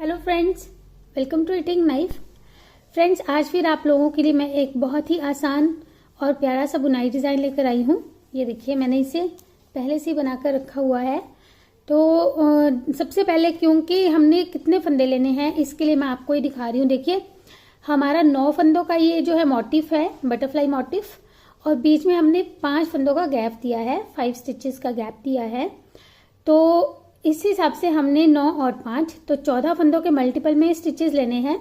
Hello friends, welcome to eating knife. Friends, आज फिर आप लोगों के लिए मैं एक बहुत ही आसान और प्यारा सा बुनाई डिज़ाइन लेकर आई हूँ। ये देखिए, मैंने इसे पहले से ही बनाकर रखा हुआ है। तो सबसे पहले क्योंकि हमने कितने फंदे लेने हैं इसके लिए मैं आपको ये दिखा रही हूँ। देखिए, हमारा 9 फंदों का ये जो है मोटिफ है, बटरफ्लाई मोटिफ, और बीच में हमने 5 फंदों का गैप दिया है, 5 स्टिचेस का गैप दिया है। तो इस हिसाब से हमने 9 और 5 तो 14 फंदों के मल्टीपल में स्टिचेस लेने हैं,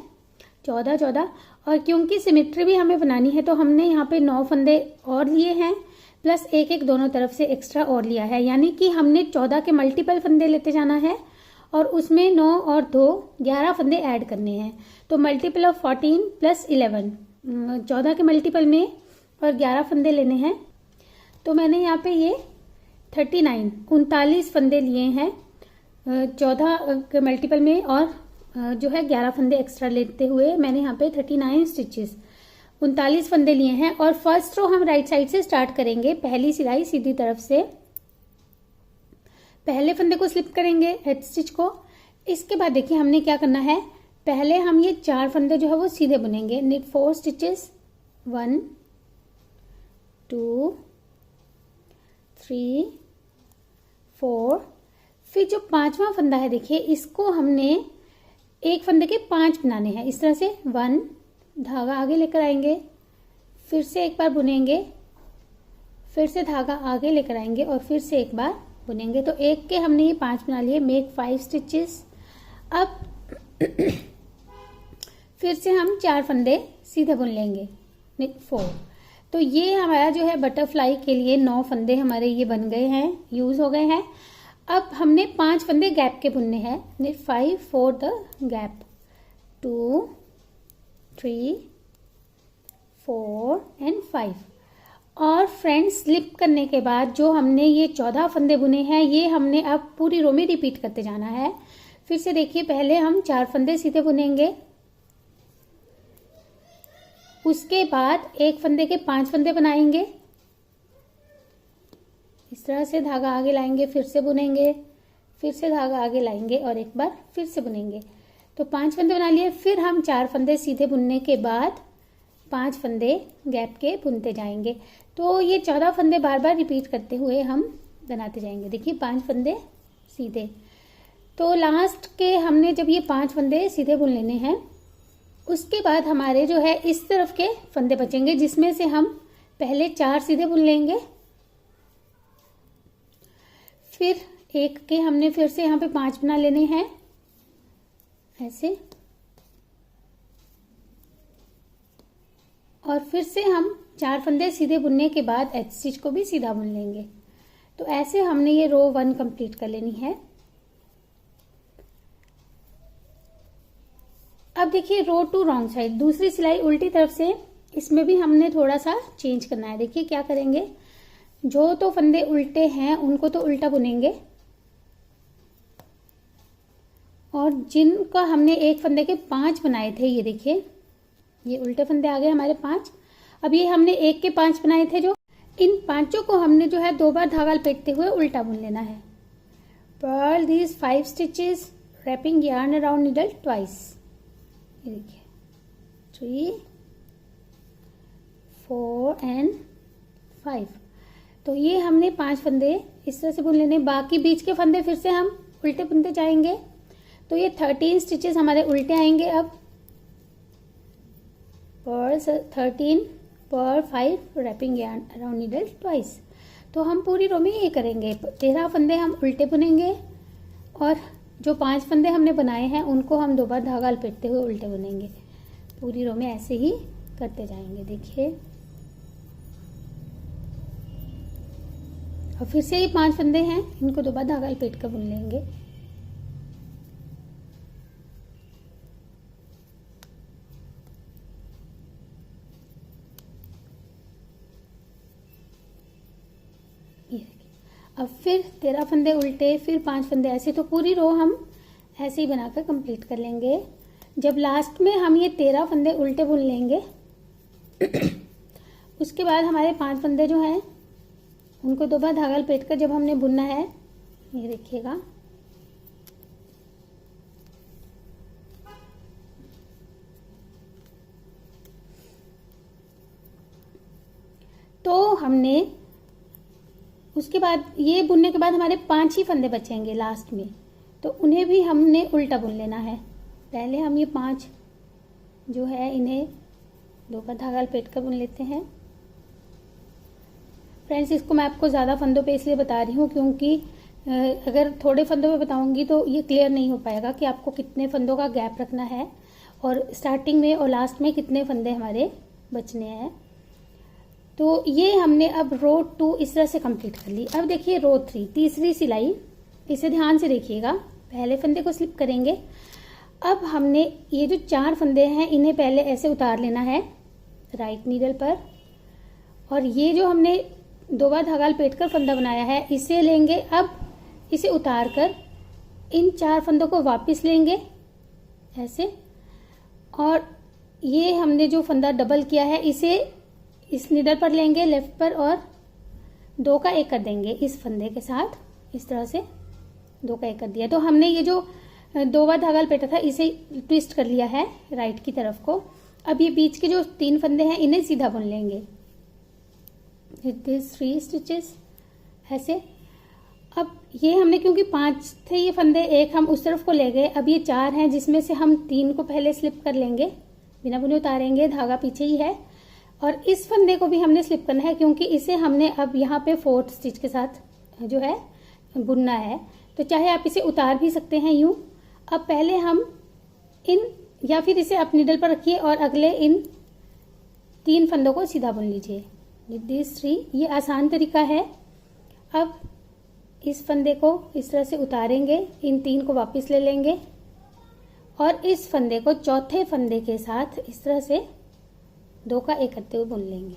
14। और क्योंकि सिमेट्री भी हमें बनानी है तो हमने यहाँ पे 9 फंदे और लिए हैं, प्लस एक दोनों तरफ से एक्स्ट्रा और लिया है, यानी कि हमने 14 के मल्टीपल फंदे लेते जाना है और उसमें 9 और 2 11 फंदे ऐड करने हैं। तो मल्टीपल ऑफ 14 प्लस 11, 14 के मल्टीपल में और 11 फंदे लेने हैं। तो मैंने यहाँ पे ये 39 फंदे लिए हैं 14 के मल्टीपल में, और जो है 11 फंदे एक्स्ट्रा लेते हुए मैंने यहाँ पे 39 स्टिचेस 39 फंदे लिए हैं। और फर्स्ट रो हम राइट साइड से स्टार्ट करेंगे, पहली सिलाई सीधी तरफ से पहले फंदे को स्लिप करेंगे हेड स्टिच को। इसके बाद देखिए हमने क्या करना है, पहले हम ये 4 फंदे जो है वो सीधे बुनेंगे। Need 4 stitches, 1 2 3 4। फिर जो 5वां फंदा है देखिए, इसको हमने एक फंदे के 5 बनाने हैं। इस तरह से 1 धागा आगे लेकर आएंगे, फिर से एक बार बुनेंगे, फिर से धागा आगे लेकर आएंगे और फिर से एक बार बुनेंगे। तो एक के हमने ये 5 बना लिए, मेक 5 स्टिचेस। अब फिर से हम 4 फंदे सीधे बुन लेंगे, मेक 4। तो ये हमारा जो है बटरफ्लाई के लिए 9 फंदे हमारे ये बन गए हैं, यूज हो गए हैं। अब हमने 5 फंदे गैप के बुनने हैं, 5 फॉर द गैप, 2 3 4 एंड 5। और फ्रेंड्स, स्लिप करने के बाद जो हमने ये 14 फंदे बुने हैं ये हमने अब पूरी रो में रिपीट करते जाना है। फिर से देखिए, पहले हम 4 फंदे सीधे बुनेंगे, उसके बाद एक फंदे के 5 फंदे बनाएंगे, इस तरह से धागा आगे लाएंगे, फिर से बुनेंगे, फिर से धागा आगे लाएंगे और एक बार फिर से बुनेंगे। तो 5 फंदे बना लिए। फिर हम 4 फंदे सीधे बुनने के बाद 5 फंदे गैप के बुनते जाएंगे। तो ये 14 फंदे बार बार रिपीट करते हुए हम बनाते जाएंगे। देखिए, 5 फंदे सीधे। तो लास्ट के हमने जब ये 5 फंदे सीधे बुन लेने हैं, उसके बाद हमारे जो है इस तरफ के फंदे बचेंगे, जिसमें से हम पहले 4 सीधे बुन लेंगे, फिर एक के हमने फिर से यहाँ पे 5 बना लेने हैं ऐसे, और फिर से हम 4 फंदे सीधे बुनने के बाद एच स्टिच को भी सीधा बुन लेंगे। तो ऐसे हमने ये रो 1 कंप्लीट कर लेनी है। अब देखिए, रो 2 रॉन्ग साइड, दूसरी सिलाई उल्टी तरफ से, इसमें भी हमने थोड़ा सा चेंज करना है। देखिए क्या करेंगे, जो तो फंदे उल्टे हैं उनको तो उल्टा बुनेंगे, और जिनका हमने एक फंदे के 5 बनाए थे, ये देखिए ये उल्टे फंदे आ गए हमारे 5। अब ये हमने एक के 5 बनाए थे, जो इन 5 को हमने जो है 2 बार धागा लपेटते हुए उल्टा बुन लेना है। Purl these 5 stitches wrapping yarn around needle twice. ये देखिए 3 4 एंड 5। तो ये हमने 5 फंदे इस तरह से बुन लेने। बाकी बीच के फंदे फिर से हम उल्टे बुनते जाएंगे। तो ये 13 स्टिचेस हमारे उल्टे आएंगे। अब पर 13 पर 5 wrapping yarn around needle twice. तो हम पूरी रो में ये करेंगे, 13 फंदे हम उल्टे बुनेंगे, और जो 5 फंदे हमने बनाए हैं उनको हम 2 बार धागा लपेटते हुए उल्टे बुनेंगे। पूरी रो में ऐसे ही करते जाएंगे। देखिए, और फिर से ये 5 फंदे हैं, इनको 2 बार धागा लपेट कर बुन लेंगे। अब फिर 13 फंदे उल्टे, फिर 5 फंदे ऐसे, तो पूरी रो हम ऐसे ही बनाकर कंप्लीट कर लेंगे। जब लास्ट में हम ये 13 फंदे उल्टे बुन लेंगे उसके बाद हमारे 5 फंदे जो हैं उनको 2 बार धागा लपेट कर जब हमने बुनना है, ये देखिएगा तो हमने उसके बाद ये बुनने के बाद हमारे 5 ही फंदे बचेंगे लास्ट में, तो उन्हें भी हमने उल्टा बुन लेना है। पहले हम ये 5 जो है इन्हें 2 का धागा लपेट कर बुन लेते हैं। फ्रेंड्स, इसको मैं आपको ज़्यादा फंदों पे इसलिए बता रही हूँ क्योंकि अगर थोड़े फंदों पे बताऊंगी तो ये क्लियर नहीं हो पाएगा कि आपको कितने फंदों का गैप रखना है और स्टार्टिंग में और लास्ट में कितने फंदे हमारे बचने हैं। तो ये हमने अब रो 2 इस तरह से कंप्लीट कर ली। अब देखिए रो 3 तीसरी सिलाई, इसे ध्यान से देखिएगा। पहले फंदे को स्लिप करेंगे। अब हमने ये जो 4 फंदे हैं इन्हें पहले ऐसे उतार लेना है राइट नीडल पर, और ये जो हमने 2 बार धागा लपेट कर फंदा बनाया है इसे लेंगे। अब इसे उतार कर इन 4 फंदों को वापस लेंगे ऐसे, और ये हमने जो फंदा डबल किया है इसे इस नीडल पर लेंगे लेफ्ट पर और 2 का 1 कर देंगे इस फंदे के साथ। इस तरह से 2 का 1 कर दिया। तो हमने ये जो 2 बार धागा लपेटा था इसे ट्विस्ट कर लिया है राइट की तरफ को। अब ये बीच के जो 3 फंदे हैं इन्हें सीधा बुन लेंगे विद दिस 3 स्टिचेस ऐसे। अब ये हमने क्योंकि 5 थे ये फंदे, 1 हम उस तरफ को ले गए, अब ये 4 हैं जिसमें से हम 3 को पहले स्लिप कर लेंगे, बिना बुने उतारेंगे, धागा पीछे ही है। और इस फंदे को भी हमने स्लिप करना है क्योंकि इसे हमने अब यहाँ पे 4th स्टिच के साथ जो है बुनना है। तो चाहे आप इसे उतार भी सकते हैं यूं। अब पहले हम इन, या फिर इसे आप नीडल पर रखिए और अगले इन 3 फंदों को सीधा बुन लीजिए विद दिस 3। ये आसान तरीका है। अब इस फंदे को इस तरह से उतारेंगे, इन 3 को वापस ले लेंगे और इस फंदे को चौथे फंदे के साथ इस तरह से 2 का 1 करते हुए बुन लेंगे।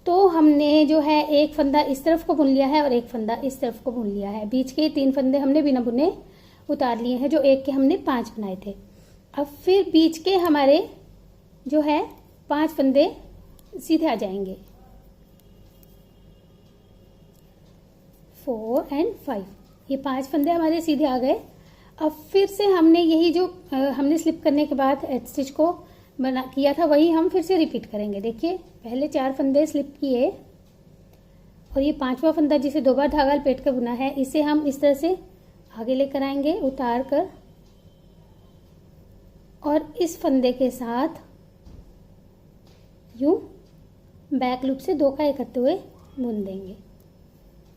तो हमने जो है एक फंदा इस तरफ को बुन लिया है और एक फंदा इस तरफ को बुन लिया है। बीच के 3 फंदे हमने बिना बुने उतार लिए हैं, जो एक के हमने 5 बनाए थे। अब फिर बीच के हमारे जो है 5 फंदे सीधे आ जाएंगे, 4 और 5। ये 5 फंदे हमारे सीधे आ गए। अब फिर से हमने यही जो हमने स्लिप करने के बाद स्टिच को बना किया था वही हम फिर से रिपीट करेंगे। देखिए पहले 4 फंदे स्लिप किए और ये 5वां फंदा जिसे 2 बार धागा लपेट कर बुना है इसे हम इस तरह से आगे लेकर आएंगे उतार कर, और इस फंदे के साथ यूं बैक लूप से 2 का 1 करते हुए बुन देंगे।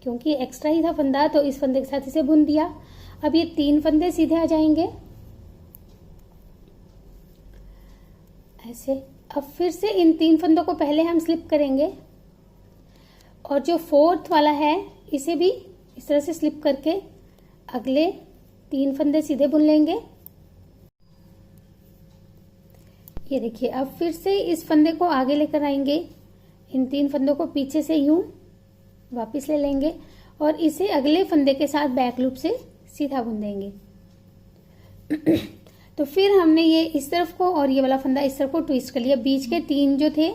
क्योंकि एक्स्ट्रा ही था फंदा तो इस फंदे के साथ इसे बुन दिया। अब ये 3 फंदे सीधे आ जाएंगे ऐसे। अब फिर से इन 3 फंदों को पहले हम स्लिप करेंगे और जो 4th वाला है इसे भी इस तरह से स्लिप करके अगले 3 फंदे सीधे बुन लेंगे। ये देखिए अब फिर से इस फंदे को आगे लेकर आएंगे, इन 3 फंदों को पीछे से यूं वापस ले लेंगे और इसे अगले फंदे के साथ बैक लूप से सीधा बुन देंगे। तो फिर हमने ये इस तरफ को और ये वाला फंदा इस तरफ को ट्विस्ट कर लिया। बीच के 3 जो थे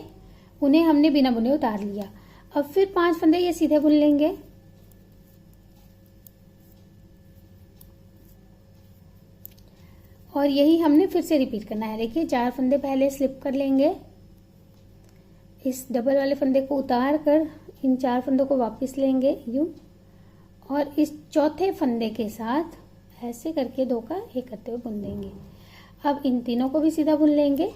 उन्हें हमने बिना बुने उतार लिया। अब फिर 5 फंदे ये सीधे बुन लेंगे और यही हमने फिर से रिपीट करना है। देखिए 4 फंदे पहले स्लिप कर लेंगे, इस डबल वाले फंदे को उतार कर इन 4 फंदों को वापस लेंगे यूं, और इस चौथे फंदे के साथ ऐसे करके 2 का 1 करते हुए बुन देंगे। अब इन तीनों को भी सीधा बुन लेंगे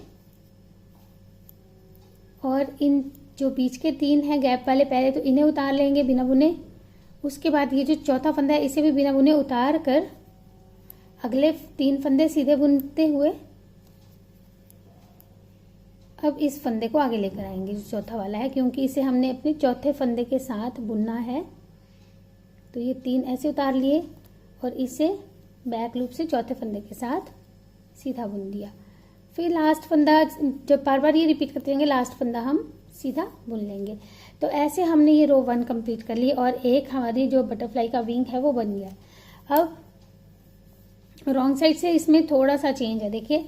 और इन जो बीच के 3 हैं गैप वाले पहले तो इन्हें उतार लेंगे बिना बुने। उसके बाद ये जो चौथा फंदा है इसे भी बिना बुने उतार कर अगले 3 फंदे सीधे बुनते हुए अब इस फंदे को आगे लेकर आएंगे जो चौथा वाला है, क्योंकि इसे हमने अपने चौथे फंदे के साथ बुनना है। तो ये 3 ऐसे उतार लिए और इसे बैक लूप से चौथे फंदे के साथ सीधा बुन दिया। फिर लास्ट फंदा, जब बार बार ये रिपीट करते रहेंगे, लास्ट फंदा हम सीधा बुन लेंगे। तो ऐसे हमने ये रो 1 कंप्लीट कर ली और एक हमारी जो बटरफ्लाई का विंग है वो बन गया। अब रॉन्ग साइड से इसमें थोड़ा सा चेंज है। देखिए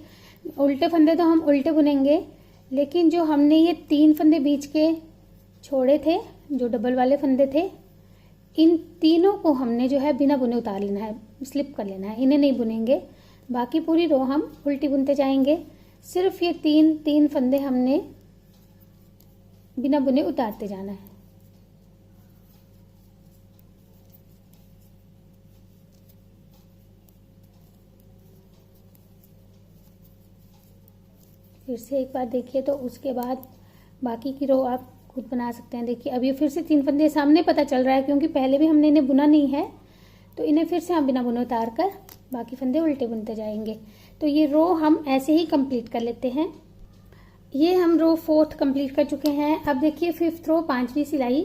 उल्टे फंदे तो हम उल्टे बुनेंगे, लेकिन जो हमने ये 3 फंदे बीच के छोड़े थे जो डबल वाले फंदे थे, इन तीनों को हमने जो है बिना बुने उतार लेना है, स्लिप कर लेना है, इन्हें नहीं बुनेंगे। बाकी पूरी रो हम उल्टी बुनते जाएंगे। सिर्फ ये 3 फंदे हमने बिना बुने उतारते जाना है। फिर से एक बार देखिए, तो उसके बाद बाकी की रो आप खुद बना सकते हैं। देखिए अब ये फिर से 3 फंदे सामने पता चल रहा है, क्योंकि पहले भी हमने इन्हें बुना नहीं है, तो इन्हें फिर से हम बिना बुने उतार कर बाकी फंदे उल्टे बुनते जाएंगे। तो ये रो हम ऐसे ही कंप्लीट कर लेते हैं। ये हम रो 4th कंप्लीट कर चुके हैं। अब देखिए 5th रो 5वीं सिलाई,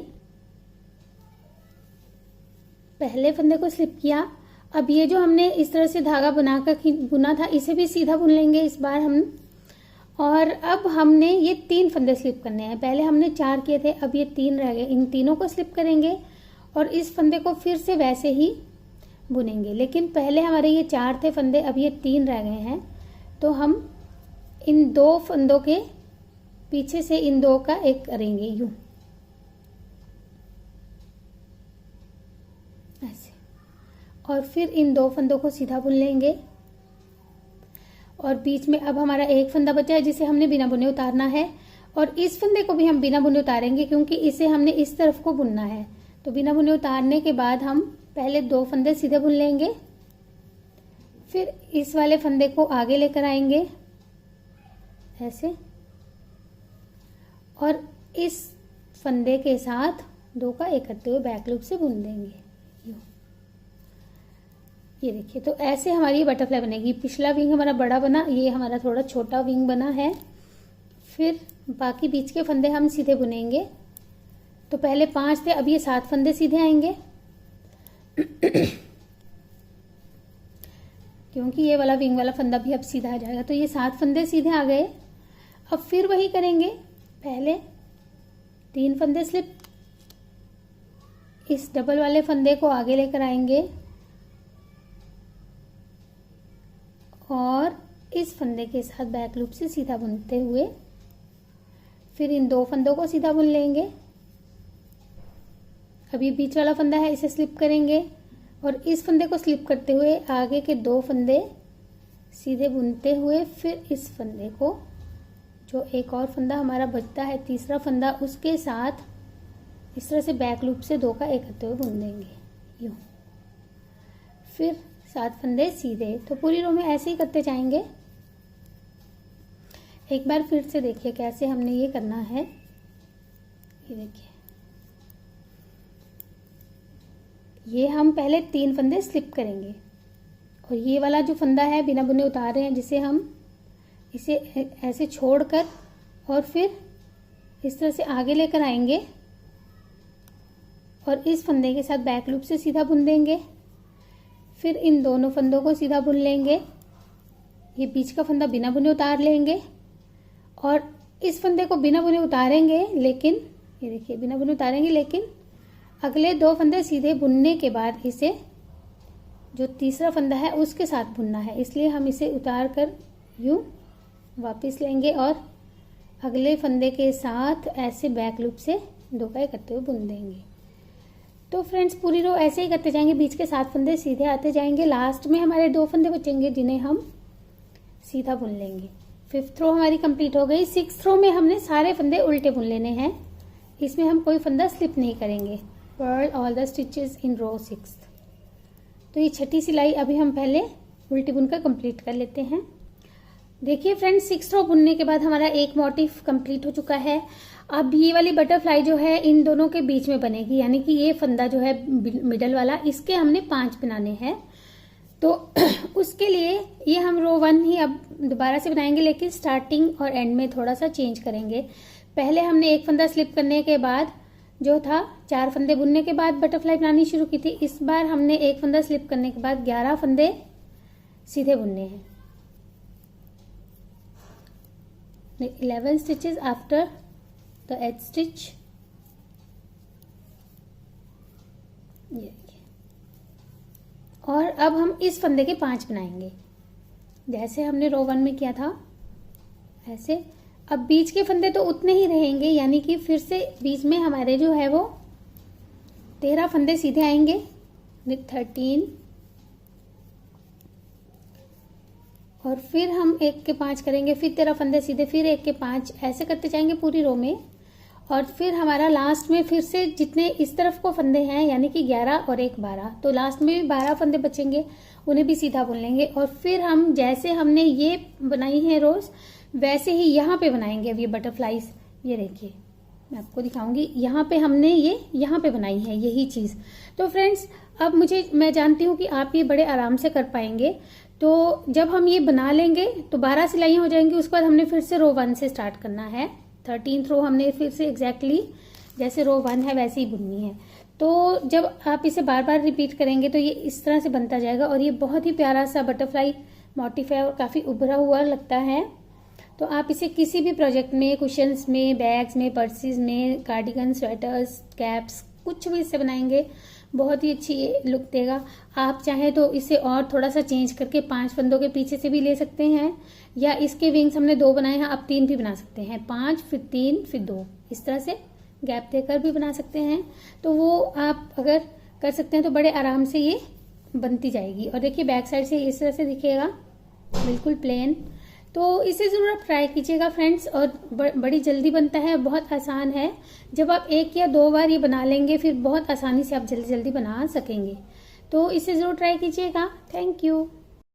पहले फंदे को स्लिप किया। अब ये जो हमने इस तरह से धागा बनाकर बुना था, इसे भी सीधा बुन लेंगे इस बार हम। और अब हमने ये 3 फंदे स्लिप करने हैं। पहले हमने 4 किए थे, अब ये 3 रह गए। इन तीनों को स्लिप करेंगे और इस फंदे को फिर से वैसे ही बुनेंगे। लेकिन पहले हमारे ये 4 थे फंदे, अब ये 3 रह गए हैं। तो हम इन 2 फंदों के पीछे से इन 2 का एक करेंगे यूं, ऐसे। और फिर इन 2 फंदों को सीधा बुन लेंगे। और बीच में अब हमारा एक फंदा बचा है, जिसे हमने बिना बुने उतारना है। और इस फंदे को भी हम बिना बुने उतारेंगे, क्योंकि इसे हमने इस तरफ को बुनना है। तो बिना बुने उतारने के बाद हम पहले 2 फंदे सीधे बुन लेंगे, फिर इस वाले फंदे को आगे लेकर आएंगे ऐसे, और इस फंदे के साथ 2 का एक करते हुए बैक लूप से बुन देंगे यूं। ये देखिए, तो ऐसे हमारी बटरफ्लाई बनेगी। पिछला विंग हमारा बड़ा बना, ये हमारा थोड़ा छोटा विंग बना है। फिर बाकी बीच के फंदे हम सीधे बुनेंगे। तो पहले 5 थे, अब ये 7 फंदे सीधे आएंगे क्योंकि ये वाला विंग वाला फंदा भी अब सीधा आ जाएगा। तो ये 7 फंदे सीधे आ गए। अब फिर वही करेंगे, पहले 3 फंदे स्लिप, इस डबल वाले फंदे को आगे लेकर आएंगे और इस फंदे के साथ बैक लूप से सीधा बुनते हुए फिर इन 2 फंदों को सीधा बुन लेंगे। अब ये बीच वाला फंदा है, इसे स्लिप करेंगे और इस फंदे को स्लिप करते हुए आगे के 2 फंदे सीधे बुनते हुए फिर इस फंदे को, जो एक और फंदा हमारा बचता है तीसरा फंदा, उसके साथ इस तरह से बैक लूप से 2 का एक करते हुए बुन देंगे यूं। फिर 7 फंदे सीधे। तो पूरी रो में ऐसे ही करते जाएंगे। एक बार फिर से देखिए कैसे हमने ये करना है। ये देखिए, ये हम पहले 3 फंदे स्लिप करेंगे और ये वाला जो फंदा है बिना बुने उतार रहे हैं, जिसे हम इसे ऐसे छोड़कर और फिर इस तरह से आगे लेकर आएंगे और इस फंदे के साथ बैक लूप से सीधा बुन देंगे। फिर इन दोनों फंदों को सीधा बुन लेंगे। ये बीच का फंदा बिना बुने उतार लेंगे और इस फंदे को बिना बुने उतारेंगे, लेकिन ये देखिए बिना बुने उतारेंगे, लेकिन अगले 2 फंदे सीधे बुनने के बाद इसे जो तीसरा फंदा है उसके साथ बुनना है। इसलिए हम इसे उतार कर यूं वापस लेंगे और अगले फंदे के साथ ऐसे बैक लूप से 2 का करते हुए बुन देंगे। तो फ्रेंड्स पूरी रो ऐसे ही करते जाएंगे, बीच के 7 फंदे सीधे आते जाएंगे। लास्ट में हमारे 2 फंदे बचेंगे जिन्हें हम सीधा बुन लेंगे। 5th रो हमारी कंप्लीट हो गई। 6th रो में हमने सारे फंदे उल्टे बुन लेने हैं, इसमें हम कोई फंदा स्लिप नहीं करेंगे। Purl all the stitches in row 6th। तो ये छठी सिलाई अभी हम पहले उल्टी बुनकर कंप्लीट कर लेते हैं। देखिए फ्रेंड्स, 6th रो बुनने के बाद हमारा एक मोटिफ कंप्लीट हो चुका है। अब ये वाली बटरफ्लाई जो है इन दोनों के बीच में बनेगी, यानी कि ये फंदा जो है मिडल वाला, इसके हमने 5 बनाने हैं। तो उसके लिए ये हम रो 1 ही अब दोबारा से बनाएंगे, लेकिन स्टार्टिंग और एंड में थोड़ा सा चेंज करेंगे। पहले हमने एक फंदा स्लिप करने के बाद जो था 4 फंदे बुनने के बाद बटरफ्लाई बनानी शुरू की थी। इस बार हमने एक फंदा स्लिप करने के बाद 11 फंदे सीधे बुनने हैं। 11 stitches after the age stitch. और अब हम इस फंदे के 5 बनाएंगे, जैसे हमने रो 1 में किया था ऐसे। अब बीच के फंदे तो उतने ही रहेंगे, यानी कि फिर से बीच में हमारे जो है वो 13 फंदे सीधे आएंगे। 13 और फिर हम 1 के 5 करेंगे, फिर 13 फंदे सीधे, फिर 1 के 5, ऐसे करते जाएंगे पूरी रो में। और फिर हमारा लास्ट में फिर से जितने इस तरफ को फंदे हैं यानी कि 11 और 1 12, तो लास्ट में भी 12 फंदे बचेंगे, उन्हें भी सीधा बुन लेंगे। और फिर हम जैसे हमने ये बनाई है रोज, वैसे ही यहाँ पे बनाएंगे अब ये बटरफ्लाईज। ये देखिए मैं आपको दिखाऊंगी, यहाँ पे हमने ये यहाँ पे बनाई है यही चीज। तो फ्रेंड्स अब मैं जानती हूँ कि आप ये बड़े आराम से कर पाएंगे। तो जब हम ये बना लेंगे तो 12 सिलाइयाँ हो जाएंगी। उसके बाद हमने फिर से रो 1 से स्टार्ट करना है। 13th रो हमने फिर से एग्जैक्टली जैसे रो 1 है वैसे ही बुननी है। तो जब आप इसे बार बार रिपीट करेंगे तो ये इस तरह से बनता जाएगा और ये बहुत ही प्यारा सा बटरफ्लाई मोटिफ है और काफी उभरा हुआ लगता है। तो आप इसे किसी भी प्रोजेक्ट में, कुशन्स में, बैग्स में, पर्सेस में, कार्डिगन, स्वेटर्स, कैप्स, कुछ भी इससे बनाएंगे बहुत ही अच्छी लुक देगा। आप चाहे तो इसे और थोड़ा सा चेंज करके 5 फंदों के पीछे से भी ले सकते हैं, या इसके विंग्स हमने 2 बनाए हैं, आप 3 भी बना सकते हैं। 5 फिर 3 फिर 2, इस तरह से गैप देकर भी बना सकते हैं। तो वो आप अगर कर सकते हैं तो बड़े आराम से ये बनती जाएगी। और देखिए बैक साइड से इस तरह से दिखेगा, बिल्कुल प्लेन। तो इसे ज़रूर आप ट्राई कीजिएगा फ्रेंड्स, और बड़ी जल्दी बनता है, बहुत आसान है। जब आप 1 या 2 बार ये बना लेंगे फिर बहुत आसानी से आप जल्दी जल्दी बना सकेंगे। तो इसे ज़रूर ट्राई कीजिएगा। Thank you.